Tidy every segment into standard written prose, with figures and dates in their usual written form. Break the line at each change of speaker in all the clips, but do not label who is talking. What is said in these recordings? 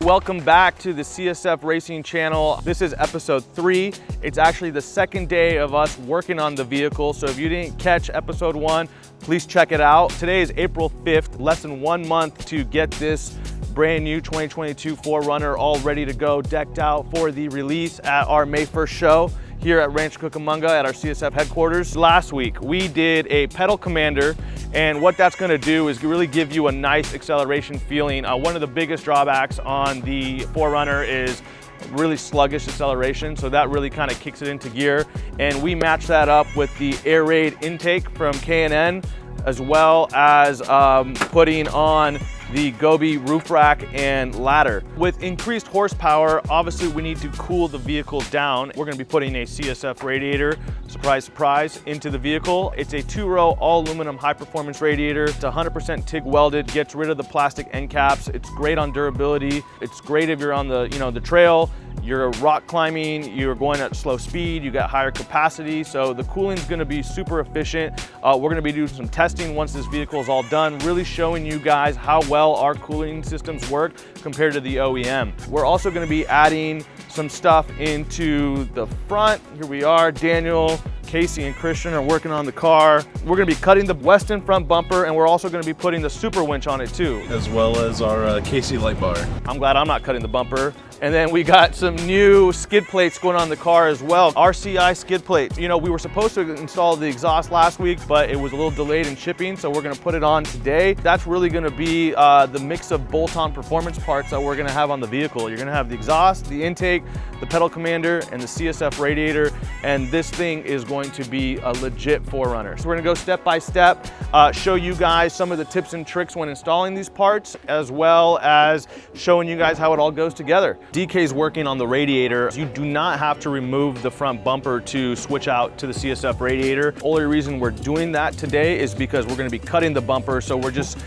Welcome back to the CSF Racing channel. This is episode 3. It's actually the second day of us working on the vehicle. So if you didn't catch episode 1, please check it out. Today is April 5th, less than 1 month to get this brand new 2022 4Runner all ready to go, decked out for the release at our May 1st show here at Rancho Cucamonga at our CSF headquarters. Last week, we did a pedal commander, and what that's gonna do is really give you a nice acceleration feeling. One of the biggest drawbacks on the 4Runner is really sluggish acceleration, so that really kind of kicks it into gear. And we match that up with the air raid intake from K&N, as well as putting on the Gobi roof rack and ladder. With increased horsepower, obviously we need to cool the vehicle down. We're gonna be putting a CSF radiator, surprise, surprise, into the vehicle. It's a 2-row all aluminum high performance radiator. It's 100% TIG welded, gets rid of the plastic end caps. It's great on durability. It's great if you're on the, the trail, you're rock climbing, you're going at slow speed, you got higher capacity. So the cooling's gonna be super efficient. We're gonna be doing some testing once this vehicle is all done, really showing you guys how well our cooling systems work compared to the OEM. We're also gonna be adding some stuff into the front. Here we are, Daniel, Casey, and Christian are working on the car. We're gonna be cutting the Westin Front Bumper, and we're also gonna be putting the Super Winch on it too.
As well as our Casey light bar.
I'm glad I'm not cutting the bumper. And then we got some new skid plates going on the car as well. RCI skid plates. We were supposed to install the exhaust last week, but it was a little delayed in shipping, so we're gonna put it on today. That's really gonna be the mix of bolt-on performance parts that we're gonna have on the vehicle. You're gonna have the exhaust, the intake, the pedal commander, and the CSF radiator, and this thing is going to be a legit 4Runner. So we're gonna go step by step, show you guys some of the tips and tricks when installing these parts, as well as showing you guys how it all goes together. DK's working on the radiator. You do not have to remove the front bumper to switch out to the CSF radiator. Only reason we're doing that today is because we're gonna be cutting the bumper, so we're just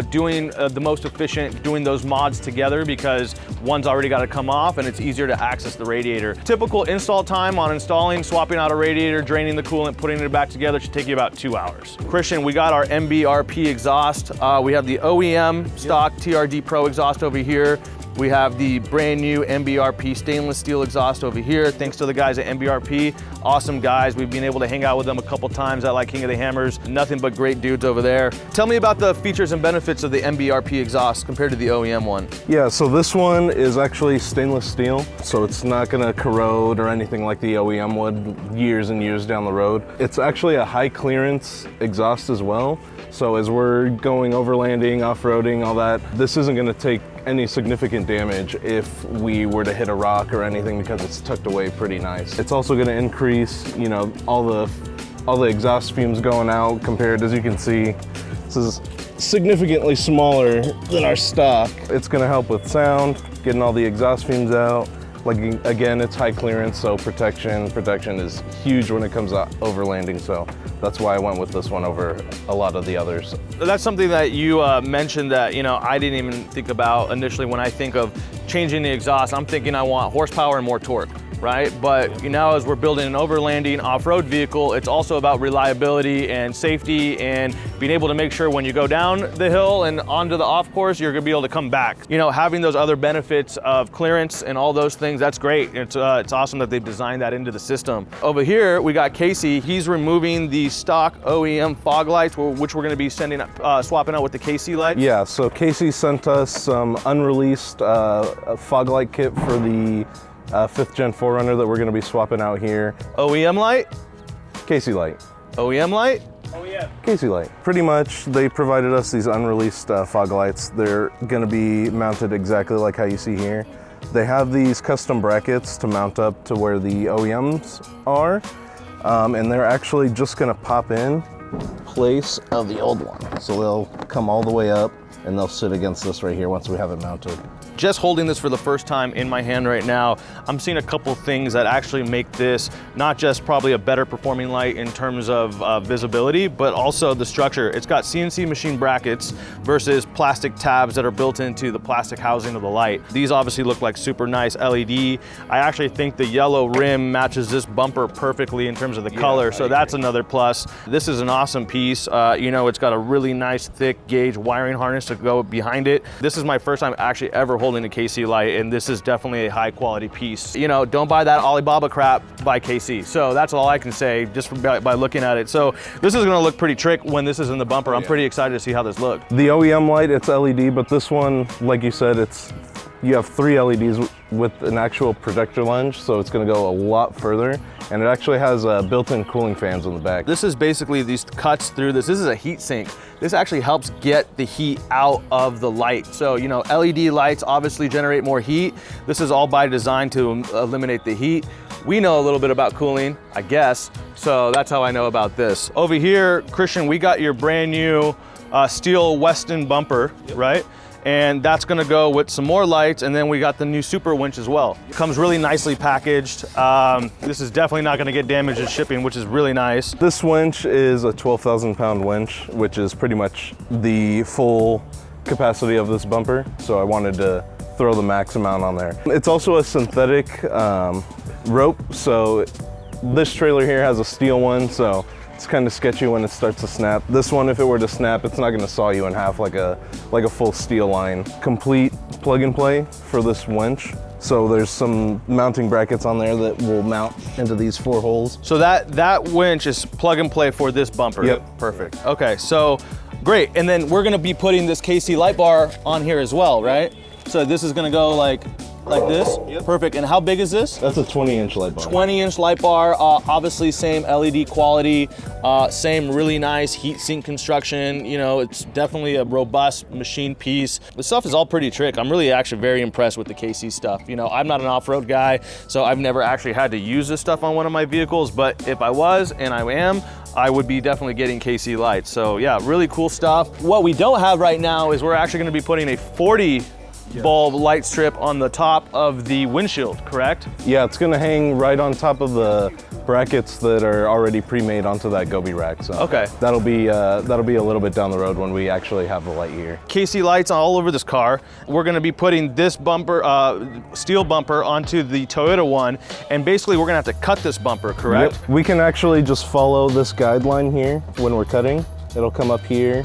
doing the most efficient, doing those mods together, because one's already got to come off and it's easier to access the radiator. Typical install time on installing, swapping out a radiator, draining the coolant, putting it back together should take you about 2 hours. Christian, we got our MBRP exhaust. We have the OEM stock TRD Pro exhaust over here. We have the brand new MBRP stainless steel exhaust over here. Thanks to the guys at MBRP. Awesome guys. We've been able to hang out with them a couple times at King of the Hammers. Nothing but great dudes over there. Tell me about the features and benefits of the MBRP exhaust compared to the OEM one.
Yeah, so this one is actually stainless steel, so it's not gonna corrode or anything like the OEM would years and years down the road. It's actually a high clearance exhaust as well. So as we're going overlanding, off-roading, all that, this isn't gonna take any significant damage if we were to hit a rock or anything, because it's tucked away pretty nice. It's also gonna increase, all the exhaust fumes going out compared, as you can see, this is significantly smaller than our stock. It's gonna help with sound, getting all the exhaust fumes out. Again, it's high clearance, so protection is huge when it comes to overlanding, so that's why I went with this one over a lot of the others.
That's something that you mentioned that, I didn't even think about initially. When I think of changing the exhaust, I'm thinking I want horsepower and more torque, right? But as we're building an overlanding off-road vehicle, it's also about reliability and safety and being able to make sure when you go down the hill and onto the off course, you're gonna be able to come back. Having those other benefits of clearance and all those things, that's great. It's awesome that they've designed that into the system. Over here, we got Casey. He's removing the stock OEM fog lights, which we're gonna be swapping out with the KC lights.
Yeah, so Casey sent us some unreleased fog light kit for the 5th gen 4Runner that we're gonna be swapping out here.
OEM light?
Casey light.
OEM light?
Oh yeah. Casey light. Pretty much, they provided us these unreleased fog lights. They're gonna be mounted exactly like how you see here. They have these custom brackets to mount up to where the OEMs are, and they're actually just gonna pop in place of the old one. So they'll come all the way up and they'll sit against this right here once we have it mounted.
Just holding this for the first time in my hand right now, I'm seeing a couple things that actually make this not just probably a better performing light in terms of visibility, but also the structure. It's got CNC machine brackets versus plastic tabs that are built into the plastic housing of the light. These obviously look like super nice LED. I actually think the yellow rim matches this bumper perfectly in terms of the color, so that's another plus. This is an awesome piece. piece. You know, it's got a really nice thick gauge wiring harness to go behind it. This is my first time actually ever holding a KC light, and this is definitely a high quality piece. You know, don't buy that Alibaba crap, buy KC. So that's all I can say just by looking at it. So this is gonna look pretty trick when this is in the bumper. I'm pretty excited to see how this looks.
The OEM light, it's LED, but this one, like you said, you have 3 LEDs with an actual projector lens, so it's gonna go a lot further. And it actually has built-in cooling fans in the back.
This is basically these cuts through this. This is a heat sink. This actually helps get the heat out of the light. So, you know, LED lights obviously generate more heat. This is all by design to eliminate the heat. We know a little bit about cooling, I guess. So that's how I know about this. Over here, Christian, we got your brand new steel Westin bumper, right? And that's gonna go with some more lights, and then we got the new Super Winch as well. It comes really nicely packaged. This is definitely not gonna get damaged in shipping, which is really nice.
This winch is a 12,000 pound winch, which is pretty much the full capacity of this bumper. So I wanted to throw the max amount on there. It's also a synthetic rope. So this trailer here has a steel one, so it's kind of sketchy when it starts to snap. This one, if it were to snap, it's not gonna saw you in half like a full steel line. Complete plug and play for this winch. So there's some mounting brackets on there that will mount into these 4 holes.
So that winch is plug and play for this bumper?
Yep.
Perfect. Okay, so great. And then we're gonna be putting this KC light bar on here as well, right? So this is gonna go like this? Yep. Perfect. And how big is this?
That's a 20-inch light bar.
20-inch light bar, obviously same LED quality, same really nice heat sink construction. You know, it's definitely a robust machine piece. The stuff is all pretty trick. I'm really actually very impressed with the KC stuff. You know, I'm not an off-road guy, so I've never actually had to use this stuff on one of my vehicles, but if I was, and I am, I would be definitely getting KC lights. So yeah, really cool stuff. What we don't have right now is we're actually gonna be putting a 40 bulb light strip on the top of the windshield, correct?
Yeah, it's gonna hang right on top of the brackets that are already pre-made onto that Gobi rack. So
okay,
that'll be a little bit down the road when we actually have the light here.
KC lights all over this car. We're gonna be putting this bumper, steel bumper, onto the Toyota one, and basically we're gonna have to cut this bumper, correct?
Yep. We can actually just follow this guideline here when we're cutting. It'll come up here.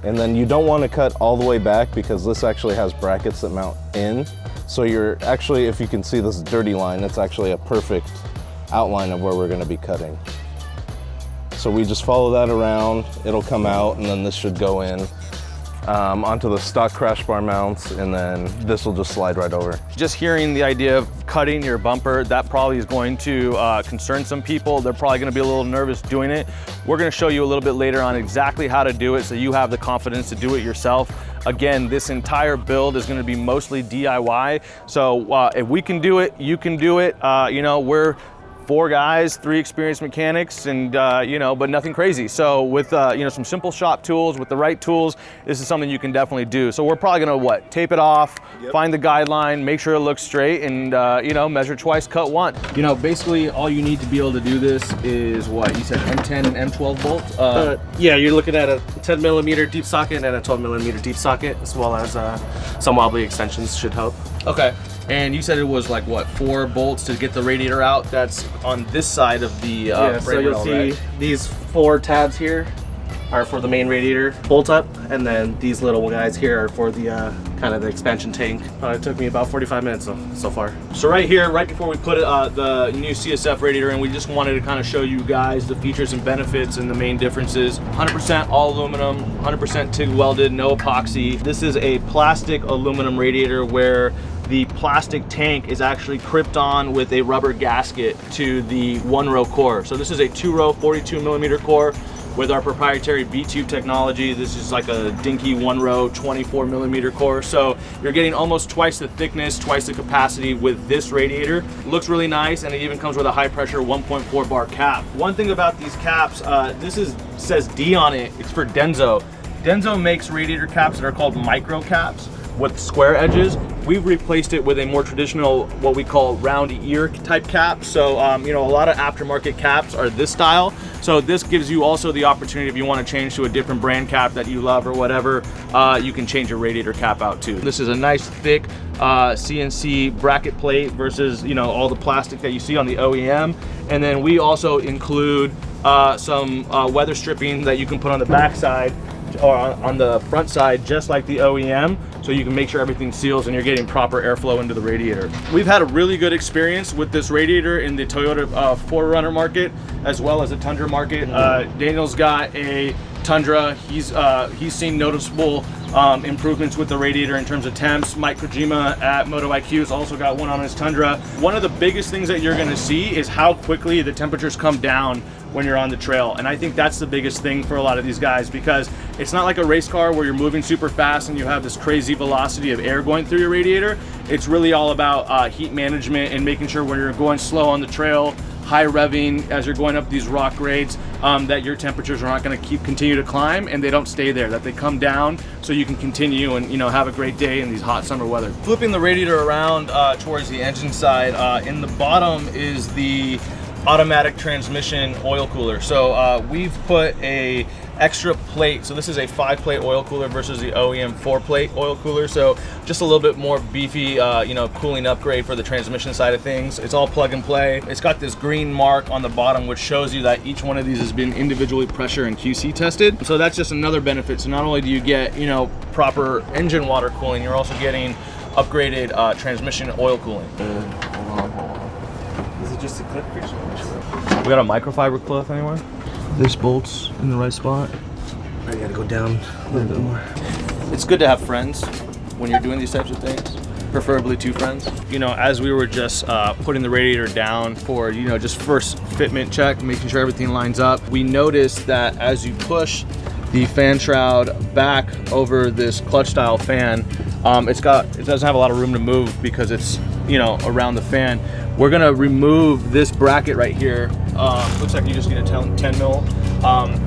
And then you don't want to cut all the way back because this actually has brackets that mount in. So you're actually, if you can see this dirty line, it's actually a perfect outline of where we're going to be cutting. So we just follow that around, it'll come out, and then this should go in onto the stock crash bar mounts, and then this will just slide right over.
Just hearing the idea of cutting your bumper, that probably is going to concern some people. They're probably gonna be a little nervous doing it. We're gonna show you a little bit later on exactly how to do it so you have the confidence to do it yourself. Again, this entire build is gonna be mostly DIY. So if we can do it, you can do it. You know, we're 4 guys, 3 experienced mechanics, and you know, but nothing crazy. So with you know, some simple shop tools, with the right tools, this is something you can definitely do. So we're probably gonna tape it off, find the guideline, make sure it looks straight, and you know, measure twice, cut once. You know, basically all you need to be able to do this is what you said, M10 and M12 bolt.
Yeah, you're looking at a 10 millimeter deep socket and a 12 millimeter deep socket, as well as some wobbly extensions should help.
Okay. And you said it was like what, 4 bolts to get the radiator out? That's on this side of the
yeah, so you'll see these 4 tabs here are for the main radiator bolt up, and then these little guys here are for the kind of the expansion tank. It took me about 45 minutes so far.
So right here, right before we put the new CSF radiator in, we just wanted to kind of show you guys the features and benefits and the main differences. 100% all aluminum, 100% TIG welded, no epoxy. This is a plastic aluminum radiator where the plastic tank is actually crimped on with a rubber gasket to the 1-row core. So this is a 2-row 42 millimeter core with our proprietary B-tube technology. This is like a dinky 1-row 24 millimeter core. So you're getting almost twice the thickness, twice the capacity with this radiator. It looks really nice, and it even comes with a high pressure 1.4 bar cap. One thing about these caps, says D on it, it's for Denso. Denso makes radiator caps that are called micro caps with square edges. We've replaced it with a more traditional, what we call round ear type cap. So, you know, a lot of aftermarket caps are this style. So this gives you also the opportunity, if you want to change to a different brand cap that you love or whatever, you can change your radiator cap out too. This is a nice thick CNC bracket plate versus, you know, all the plastic that you see on the OEM. And then we also include some weather stripping that you can put on the back side or on the front side, just like the OEM, so you can make sure everything seals and you're getting proper airflow into the radiator. We've had a really good experience with this radiator in the Toyota 4Runner market, as well as the Tundra market. Daniel's got a Tundra. He's seen noticeable improvements with the radiator in terms of temps. Mike Kojima at Moto IQ has also got one on his Tundra. One of the biggest things that you're going to see is how quickly the temperatures come down when you're on the trail, and I think that's the biggest thing for a lot of these guys, because it's not like a race car where you're moving super fast and you have this crazy velocity of air going through your radiator. It's really all about heat management and making sure when you're going slow on the trail, high revving as you're going up these rock grades, that your temperatures are not going to continue to climb, and they don't stay there, that they come down so you can continue and, you know, have a great day in these hot summer weather. Flipping the radiator around towards the engine side, in the bottom is the automatic transmission oil cooler. So we've put a extra plate. So this is a 5-plate oil cooler versus the OEM 4-plate oil cooler. So just a little bit more beefy, you know, cooling upgrade for the transmission side of things. It's all plug and play. It's got this green mark on the bottom, which shows you that each one of these has been individually pressure and QC tested. So that's just another benefit. So not only do you get, you know, proper engine water cooling, you're also getting upgraded transmission oil cooling.
Is it just a clip fix?
We got a microfiber clip anywhere? This bolt's in the right spot.
I gotta go down a little bit more.
It's good to have friends when you're doing these types of things, preferably 2 friends. You know, as we were just putting the radiator down for, you know, just first fitment check, making sure everything lines up, we noticed that as you push the fan shroud back over this clutch style fan, it doesn't have a lot of room to move because it's, you know, around the fan. We're gonna remove this bracket right here. Looks like you just need a 10 mil.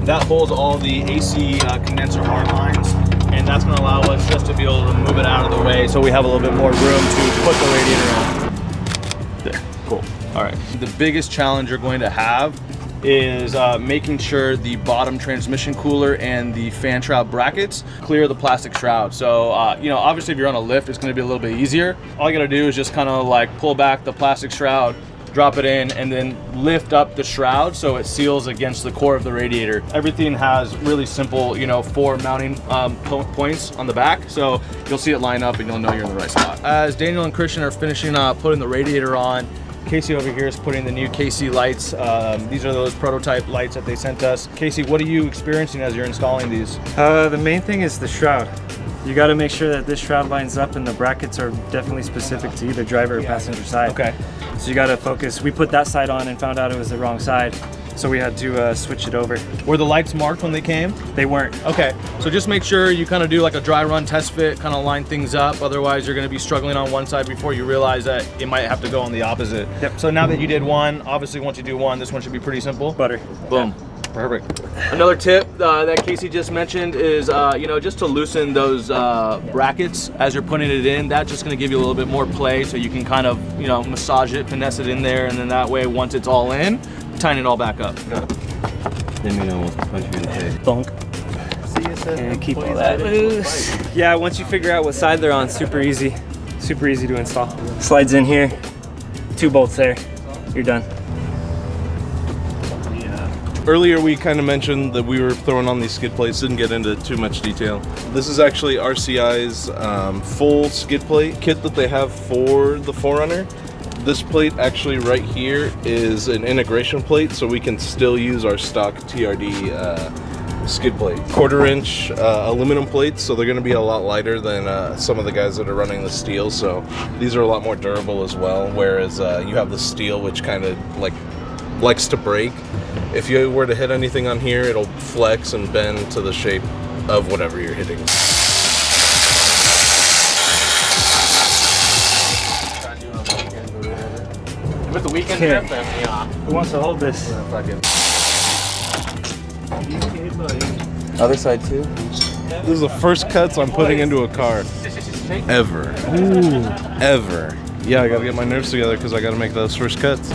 That holds all the AC condenser hard lines, and that's gonna allow us just to be able to move it out of the way so we have a little bit more room to put the radiator in. There, cool. All right, the biggest challenge you're going to have is making sure the bottom transmission cooler and the fan shroud brackets clear the plastic shroud. So, you know, obviously if you're on a lift, it's gonna be a little bit easier. All you gotta do is just kind of like pull back the plastic shroud, drop it in, and then lift up the shroud so it seals against the core of the radiator. Everything has really simple, you know, 4 mounting points on the back, so you'll see it line up and you'll know you're in the right spot. As Daniel and Christian are finishing putting the radiator on, Casey over here is putting the new KC lights. These are those prototype lights that they sent us. Casey, what are you experiencing as you're installing these?
The main thing is the shroud. You got to make sure that this shroud lines up and the brackets are definitely specific to either driver or passenger side.
Okay.
So you got to focus. We put that side on and found out it was the wrong side, so we had to switch it over.
Were the lights marked when they came?
They weren't.
Okay, so just make sure you kind of do like a dry run test fit, kind of line things up. Otherwise, you're going to be struggling on one side before you realize that it might have to go on the opposite.
Yep.
So now that you did one, obviously once you do one, this one should be pretty simple.
Butter.
Boom. Perfect. Another tip that Casey just mentioned is, you know, just to loosen those brackets as you're putting it in. That's just going to give you a little bit more play, so you can kind of, you know, massage it, finesse it in there, and then that way, once it's all in, tighten it all back up.
Then we almost punch you in the face.
Bonk. And keep all that loose. Yeah, once you figure out what side they're on, super easy to install. Slides in here, 2 bolts there, you're done.
Earlier we kind of mentioned that we were throwing on these skid plates, didn't get into too much detail. This is actually RCI's full skid plate kit that they have for the 4Runner. This plate actually right here is an integration plate, so we can still use our stock TRD skid plate. 1/4 inch aluminum plates, so they're going to be a lot lighter than some of the guys that are running the steel, so these are a lot more durable as well, whereas you have the steel, which kind of likes to break. If you were to hit anything on here, it'll flex and bend to the shape of whatever you're hitting.
With the weekend trip, then, yeah.
Who wants to hold this?
Other side too?
This is the first cuts I'm putting into a car ever. Ooh. Ever. Yeah, I gotta get my nerves together because I gotta make those first cuts.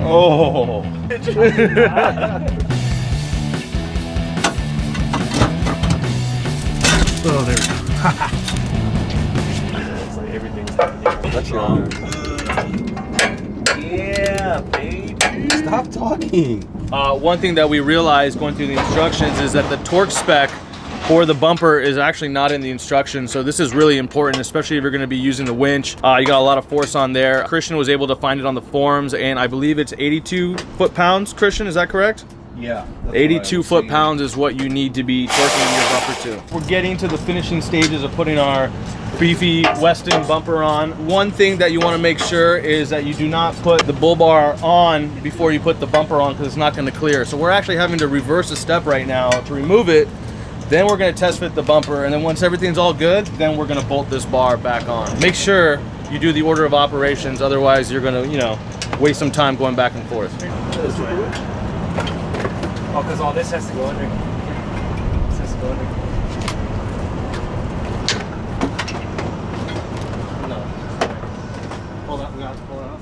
Oh.
Oh, there we go.
It's like everything's happening.
That's your honor.
Yeah, baby.
Stop talking.
One thing that we realized going through the instructions is that the torque spec for the bumper is actually not in the instructions. So this is really important, especially if you're gonna be using the winch. You got a lot of force on there. Christian was able to find it on the forums, and I believe it's 82 foot-pounds. Christian, is that correct?
Yeah.
82 foot-pounds is what you need to be torquing your bumper to. We're getting to the finishing stages of putting our beefy Westin bumper on. One thing that you want to make sure is that you do not put the bull bar on before you put the bumper on, because it's not going to clear. So we're actually having to reverse a step right now to remove it. Then we're going to test fit the bumper, and then once everything's all good, then we're going to bolt this bar back on. Make sure you do the order of operations, otherwise you're going to, you know, waste some time going back and forth.
Oh, because all this has to go under. This has to go under.
No. Pull that, we got to pull it off.